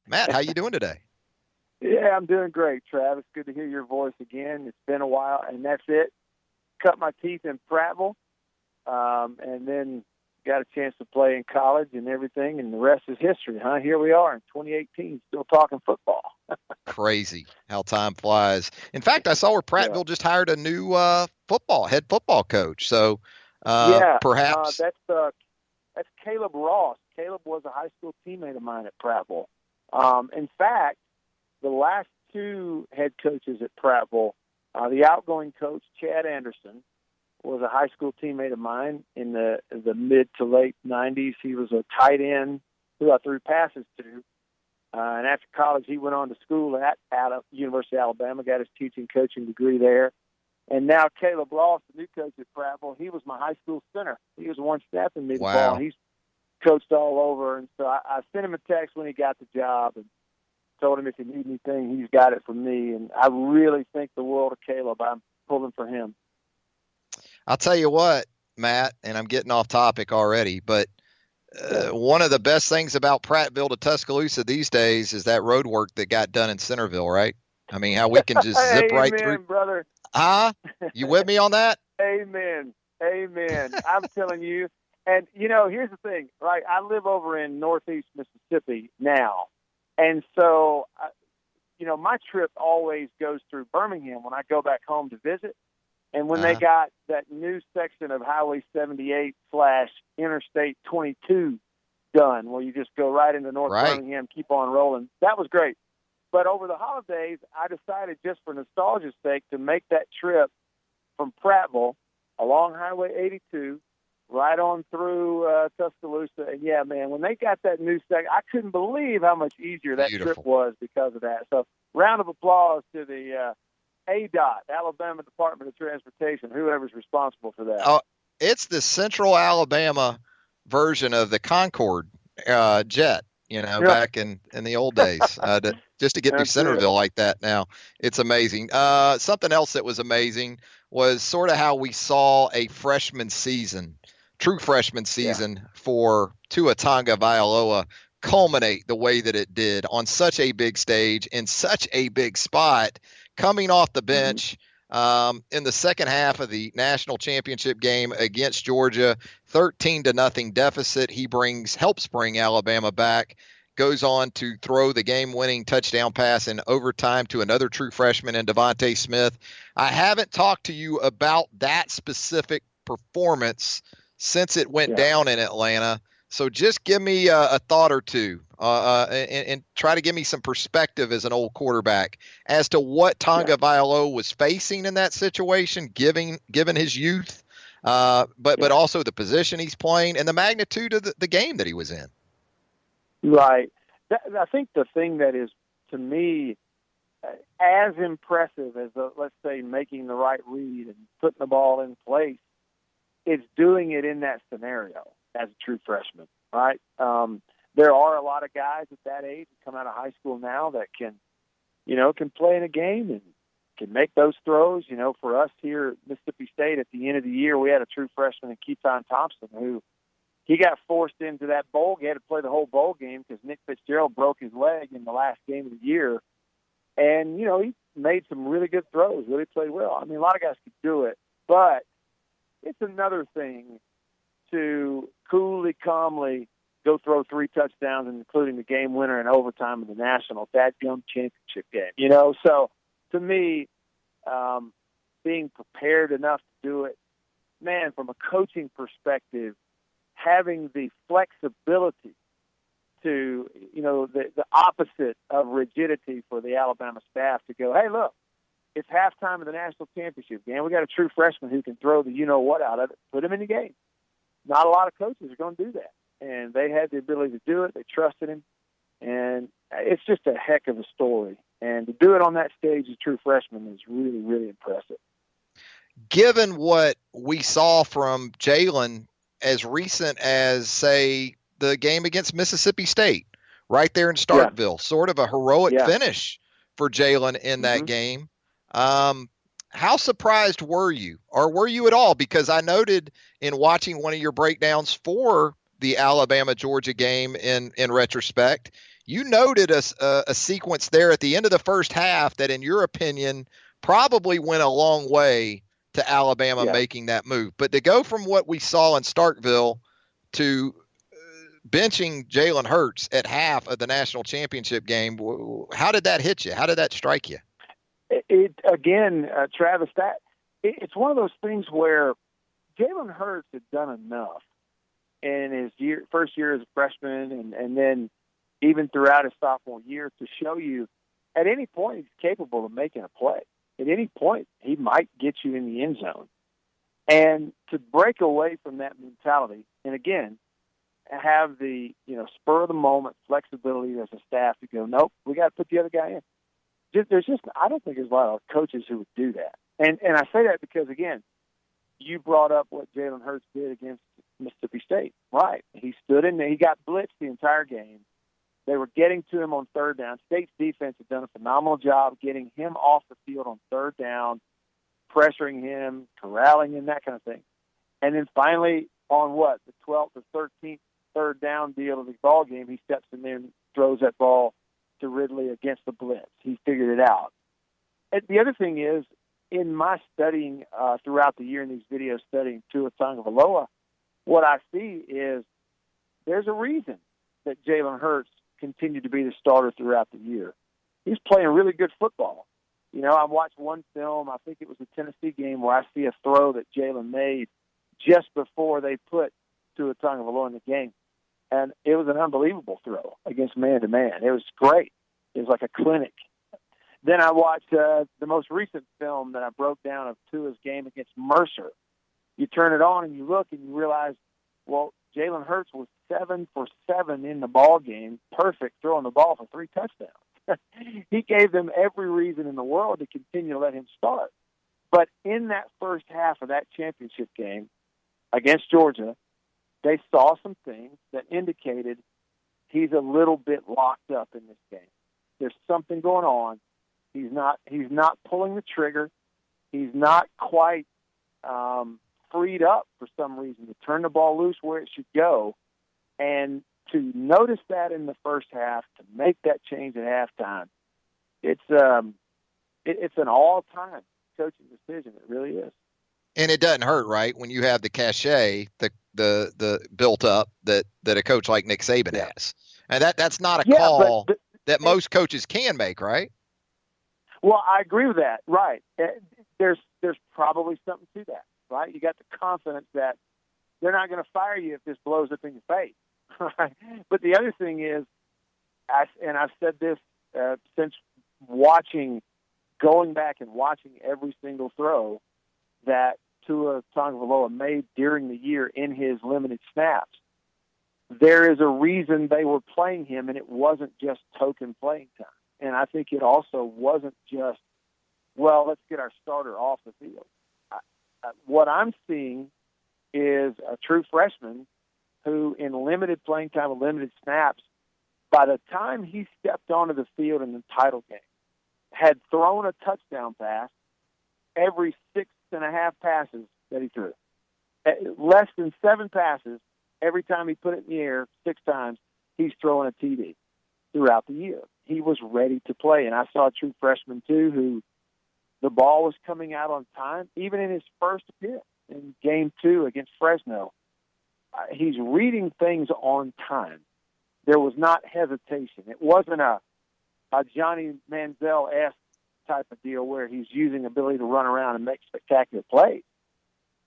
Matt, how you doing today? Yeah, I'm doing great, Travis. Good to hear your voice again. It's been a while, and that's it. Cut my teeth in Prattville, and then got a chance to play in college and everything, and the rest is history, huh? Here we are in 2018, still talking football. Crazy how time flies. In fact, I saw where Prattville just hired a new head football coach. So perhaps that's Caleb Ross. Caleb was a high school teammate of mine at Prattville. In fact, the last two head coaches at Prattville, the outgoing coach, Chad Anderson, was a high school teammate of mine in the mid to late 90s. He was a tight end who I threw passes to. And after college, he went on to school at University of Alabama, got his teaching coaching degree there. And now Caleb Ross, the new coach at Prattville, he was my high school center. He was the one snapping me the ball. He's coached all over. And so I sent him a text when he got the job and told him if he needed anything, he's got it from me. And I really think the world of Caleb. I'm pulling for him. I'll tell you what, Matt, and I'm getting off topic already, but one of the best things about Prattville to Tuscaloosa these days is that road work that got done in Centerville, right? I mean, how we can just zip right through. Amen, brother. You with me on that? Amen. I'm telling you. And, here's the thing, right? I live over in northeast Mississippi now. And so, my trip always goes through Birmingham when I go back home to visit. And when they got that new section of Highway 78/Interstate 22 done, where you just go right into North Birmingham, keep on rolling, that was great. But over the holidays, I decided just for nostalgia's sake to make that trip from Prattville along Highway 82 right on through Tuscaloosa. And, yeah, man, when they got that new section, I couldn't believe how much easier that trip was because of that. So round of applause to the ADOT, Alabama Department of Transportation, whoever's responsible for that. Oh, it's the Central Alabama version of the Concorde jet, back in the old days, just to get through Centerville like that. Now it's amazing. Something else that was amazing was sort of how we saw a true freshman season for Tua Tagovailoa culminate the way that it did on such a big stage in such a big spot. Coming off the bench in the second half of the national championship game against Georgia, 13-0 deficit. He helps bring Alabama back, goes on to throw the game-winning touchdown pass in overtime to another true freshman in Devontae Smith. I haven't talked to you about that specific performance since it went down in Atlanta. So just give me a thought or two and try to give me some perspective as an old quarterback as to what Tagovailoa was facing in that situation, given his youth, but also the position he's playing and the magnitude of the game that he was in. Right. I think the thing that is, to me, as impressive as, let's say, making the right read and putting the ball in place, is doing it in that scenario as a true freshman, right? There are a lot of guys at that age that come out of high school now that can play in a game and can make those throws. For us here at Mississippi State at the end of the year, we had a true freshman in Keaton Thompson who he got forced into that bowl. He had to play the whole bowl game because Nick Fitzgerald broke his leg in the last game of the year. And, he made some really good throws, really played well. I mean, a lot of guys could do it, but it's another thing to coolly, calmly go throw 3 touchdowns, including the game winner in overtime of the national dadgum championship game. So to me, being prepared enough to do it, man, from a coaching perspective, having the flexibility to, the opposite of rigidity for the Alabama staff to go, hey, look, it's halftime of the national championship game. We got a true freshman who can throw the you-know-what out of it. Put him in the game. Not a lot of coaches are going to do that. And they had the ability to do it. They trusted him. And it's just a heck of a story. And to do it on that stage as a true freshman is really, really impressive. Given what we saw from Jalen as recent as, say, the game against Mississippi State, right there in Starkville, sort of a heroic finish for Jalen in that game. How surprised were you, or were you at all? Because I noted in watching one of your breakdowns for the Alabama-Georgia game in retrospect, You noted a sequence there at the end of the first half that, in your opinion, probably went a long way to Alabama making that move. But to go from what we saw in Starkville to benching Jalen Hurts at half of the national championship game, how did that hit you? How did that strike you? Travis, it's one of those things where Jalen Hurts had done enough in his first year as a freshman and then even throughout his sophomore year to show you at any point he's capable of making a play. At any point, he might get you in the end zone. And to break away from that mentality, and again, have the spur of the moment flexibility as a staff to go, nope, we got to put the other guy in. I don't think there's a lot of coaches who would do that. And I say that because, again, you brought up what Jalen Hurts did against Mississippi State. Right. He stood in there. He got blitzed the entire game. They were getting to him on third down. State's defense had done a phenomenal job getting him off the field on third down, pressuring him, corralling him, that kind of thing. And then finally, on the 12th or 13th third down deal of the ball game, he steps in there and throws that ball to Ridley against the blitz. He figured it out. And the other thing is, in my studying throughout the year in these videos studying Tua Tagovailoa, what I see is there's a reason that Jalen Hurts continued to be the starter throughout the year. He's playing really good football. I watched one film, I think it was the Tennessee game, where I see a throw that Jalen made just before they put Tua Tagovailoa in the game. And it was an unbelievable throw against man-to-man. It was great. It was like a clinic. Then I watched the most recent film that I broke down of Tua's game against Mercer. You turn it on and you look and you realize, well, Jalen Hurts was 7 for 7 in the ball game, perfect, throwing the ball for 3 touchdowns. He gave them every reason in the world to continue to let him start. But in that first half of that championship game against Georgia, they saw some things that indicated he's a little bit locked up in this game. There's something going on. He's not pulling the trigger. He's not quite freed up for some reason to turn the ball loose where it should go. And to notice that in the first half, to make that change at halftime, it's an all-time coaching decision. It really is. And it doesn't hurt, right, when you have the cachet, the built up that a coach like Nick Saban has. And that's not a call that most coaches can make, right? Well, I agree with that. Right. There's probably something to that, right? You got the confidence that they're not going to fire you if this blows up in your face. Right? But the other thing is, I've said this since going back and watching every single throw that Tua Tagovailoa made during the year in his limited snaps. There is a reason they were playing him, and it wasn't just token playing time. And I think it also wasn't just, well, let's get our starter off the field. What I'm seeing is a true freshman who, in limited playing time and limited snaps, by the time he stepped onto the field in the title game, had thrown a touchdown pass every 6.5 passes that he threw. Less than 7 passes, every time he put it in the air 6 times, he's throwing a TD throughout the year. He was ready to play. And I saw a true freshman, too, who the ball was coming out on time, even in his first appearance in Game 2 against Fresno. He's reading things on time. There was not hesitation. It wasn't a Johnny Manziel-esque type of deal where he's using ability to run around and make spectacular plays.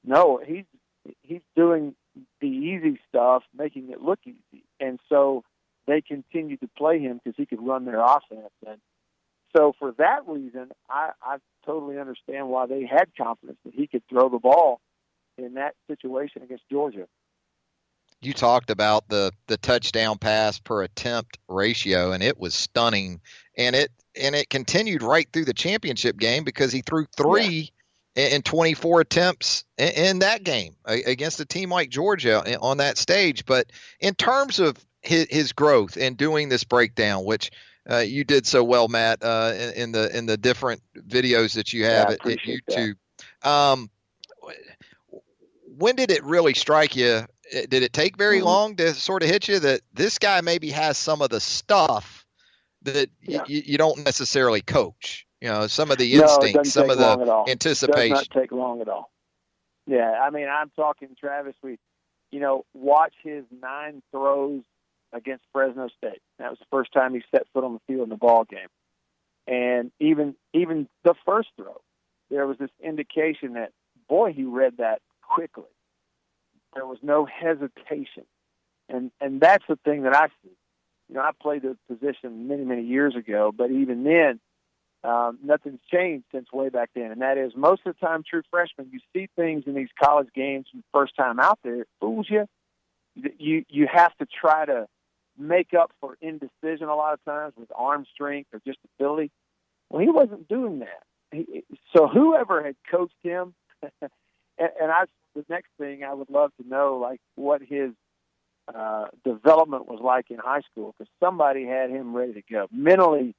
No, he's doing the easy stuff, making it look easy. And so they continued to play him because he could run their offense. And so for that reason, I totally understand why they had confidence that he could throw the ball in that situation against Georgia. You talked about the touchdown pass per attempt ratio, and it was stunning. And it continued right through the championship game because he threw 3 in 24 attempts in that game against a team like Georgia on that stage. But in terms of his growth and doing this breakdown, which you did so well, Matt, in the different videos that you have at YouTube. When did it really strike you did it take very long to sort of hit you that this guy maybe has some of the stuff that you don't necessarily coach? Some of the instincts, some of the anticipation. Does not take long at all. Yeah, I mean, I'm talking, Travis, watch his 9 throws against Fresno State. That was the first time he set foot on the field in the ball game. And even the first throw, there was this indication that, boy, he read that quickly. There was no hesitation. And that's the thing that I see. I played the position many, many years ago, but even then, nothing's changed since way back then. And that is, most of the time, true freshmen, you see things in these college games the first time out there, it fools you. You have to try to make up for indecision a lot of times with arm strength or just ability. Well, he wasn't doing that. So whoever had coached him, the next thing I would love to know, like, what his development was like in high school, because somebody had him ready to go. Mentally,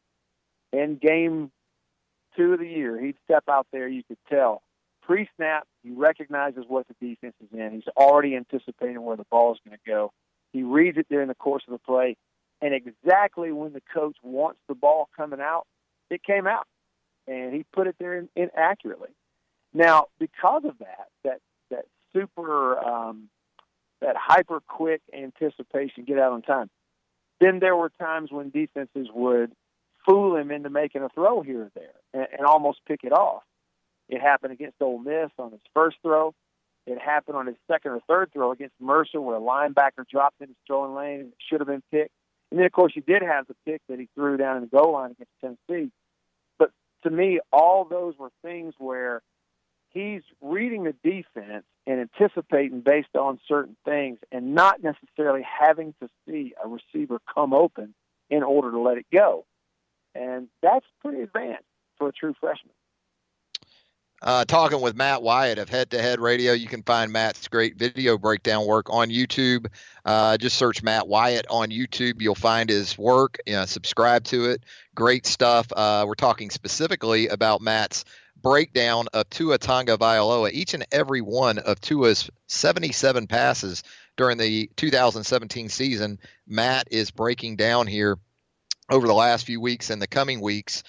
in game 2 of the year, he'd step out there, you could tell. Pre-snap, he recognizes what the defense is in. He's already anticipating where the ball is going to go. He reads it during the course of the play, and exactly when the coach wants the ball coming out, it came out, and he put it there in accurately. Now, because of that super, that hyper quick anticipation, get out on time, then there were times when defenses would fool him into making a throw here or there and almost pick it off. It happened against Ole Miss on his first throw. It happened on his second or third throw against Mercer, where a linebacker dropped in his throwing lane and it should have been picked. And then, of course, you did have the pick that he threw down in the goal line against Tennessee. But to me, all those were things where he's reading the defense and anticipating based on certain things and not necessarily having to see a receiver come open in order to let it go. And that's pretty advanced for a true freshman. Talking with Matt Wyatt of Head to Head Radio. You can find Matt's great video breakdown work on YouTube. Just search Matt Wyatt on YouTube. You'll find his work. Subscribe to it. Great stuff. We're talking specifically about Matt's breakdown of Tua Tagovailoa. Each and every one of Tua's 77 passes during the 2017 season, Matt is breaking down here over the last few weeks and the coming weeks.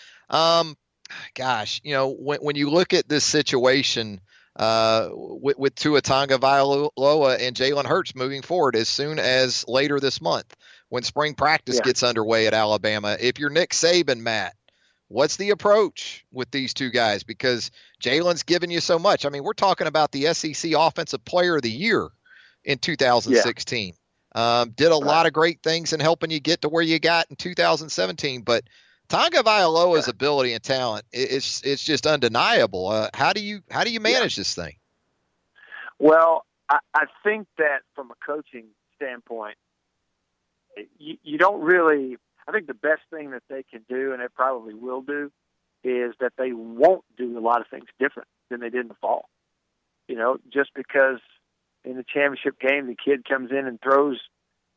Gosh, when you look at this situation with Tua Tagovailoa and Jalen Hurts moving forward as soon as later this month, when spring practice gets underway at Alabama, if you're Nick Saban, Matt, what's the approach with these two guys? Because Jalen's given you so much. I mean, we're talking about the SEC Offensive Player of the Year in 2016. Did a lot of great things in helping you get to where you got in 2017, but Tagovailoa's ability and talent, it's just undeniable. How do you manage this thing? Well, I think that from a coaching standpoint, you don't really. I think the best thing that they can do, and they probably will do, is that they won't do a lot of things different than they did in the fall. Just because in the championship game the kid comes in and throws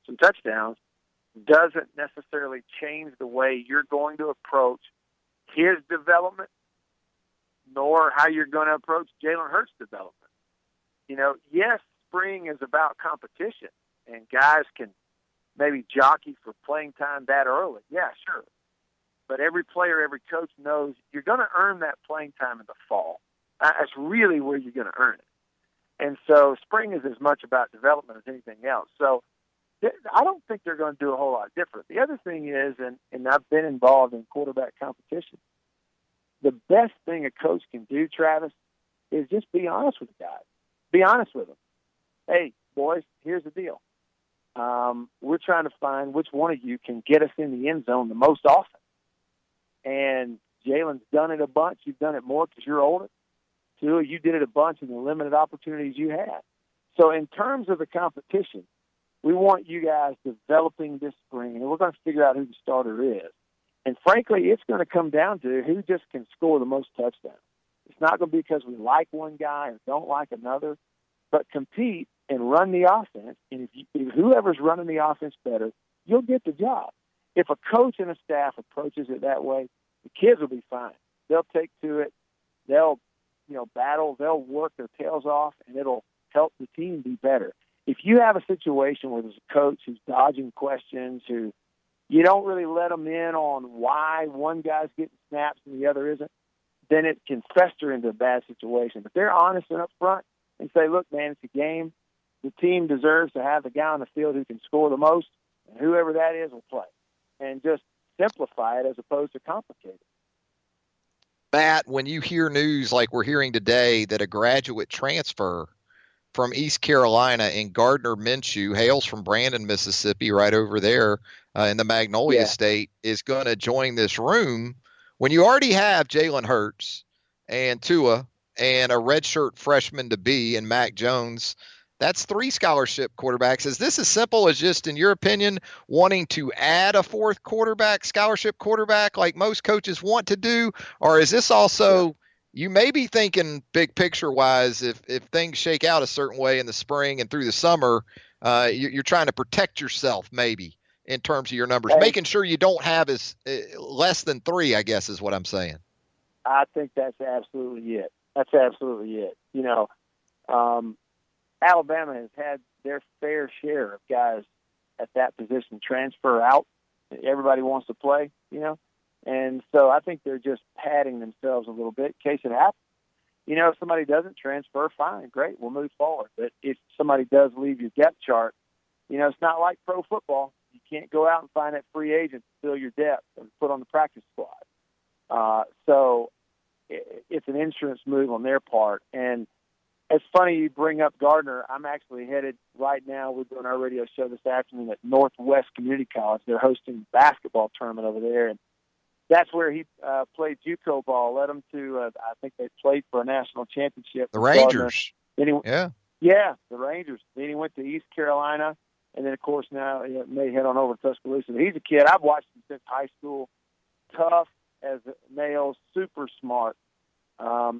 some touchdowns doesn't necessarily change the way you're going to approach his development, nor how you're going to approach Jalen Hurts' development. Yes, spring is about competition, and guys can maybe jockey for playing time that early. Yeah, sure. But every player, every coach knows you're going to earn that playing time in the fall. That's really where you're going to earn it. And so spring is as much about development as anything else. So I don't think they're going to do a whole lot different. The other thing is, and I've been involved in quarterback competition, the best thing a coach can do, Travis, is just be honest with the guys. Be honest with them. Hey, boys, here's the deal. We're trying to find which one of you can get us in the end zone the most often. And Jalen's done it a bunch. You've done it more because you're older. Tua, you did it a bunch in the limited opportunities you had. So in terms of the competition, we want you guys developing this spring, and we're going to figure out who the starter is. And frankly, it's going to come down to who just can score the most touchdowns. It's not going to be because we like one guy or don't like another, but compete and run the offense. And if whoever's running the offense better, you'll get the job. If a coach and a staff approaches it that way, the kids will be fine. They'll take to it. They'll battle. They'll work their tails off, and it'll help the team be better. if you have a situation where there's a coach who's dodging questions, who you don't really let them in on why one guy's getting snaps and the other isn't, then it can fester into a bad situation. But they're honest and upfront and say, look, man, it's a game. The team deserves to have the guy on the field who can score the most, and whoever that is will play. And just simplify it as opposed to complicate it. Matt, when you hear news like we're hearing today that a graduate transfer from East Carolina in Gardner Minshew, hails from Brandon, Mississippi, right over there in the Magnolia State, is going to join this room, when you already have Jalen Hurts and Tua and a redshirt freshman to be in Mac Jones, that's 3 scholarship quarterbacks. Is this as simple as just, in your opinion, wanting to add a 4th quarterback, scholarship quarterback, like most coaches want to do? Or is this also, you may be thinking big picture wise, if things shake out a certain way in the spring and through the summer, you're trying to protect yourself maybe in terms of your numbers, making sure you don't have less than 3, I guess is what I'm saying. I think that's absolutely it. That's absolutely it. You know, Alabama has had their fair share of guys at that position transfer out. Everybody wants to play, you know. And so I think they're just padding themselves a little bit in case it happens. You know, if somebody doesn't transfer, fine, great, we'll move forward. But if somebody does leave your depth chart, you know, it's not like pro football. You can't go out and find that free agent to fill your depth and put on the practice squad. So it's an insurance move on their part. And it's funny you bring up Gardner. I'm actually headed right now. We're doing our radio show this afternoon at Northwest Community College. They're hosting a basketball tournament over there, and that's where he played JUCO ball. Led them to, I think they played for a national championship. The Rangers. The Rangers. Then he went to East Carolina, and then, of course, now he may head on over to Tuscaloosa. But he's a kid. I've watched him since high school. Tough as nails, super smart.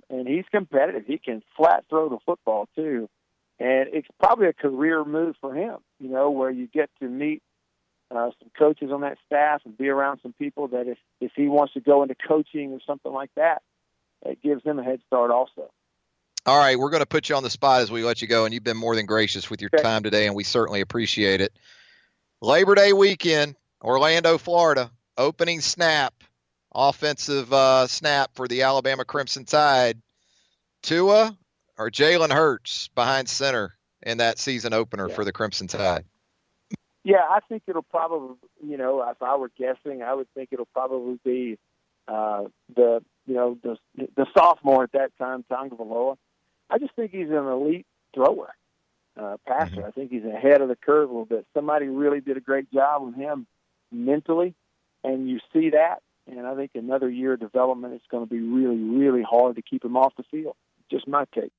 And he's competitive. He can flat throw the football, too. And it's probably a career move for him, you know, where you get to meet some coaches on that staff and be around some people that if he wants to go into coaching or something like that, it gives him a head start also. All right, we're going to put you on the spot as we let you go, and you've been more than gracious with your time today, and we certainly appreciate it. Labor Day weekend, Orlando, Florida, opening snap. Offensive snap for the Alabama Crimson Tide. Tua or Jalen Hurts behind center in that season opener for the Crimson Tide? Yeah, I think it'll probably, you know, if I were guessing, I would think it'll probably be the sophomore at that time, Tagovailoa. I just think he's an elite thrower, passer. Mm-hmm. I think he's ahead of the curve a little bit. Somebody really did a great job with him mentally, and you see that. And I think another year of development, it's going to be really, really hard to keep him off the field. Just my take.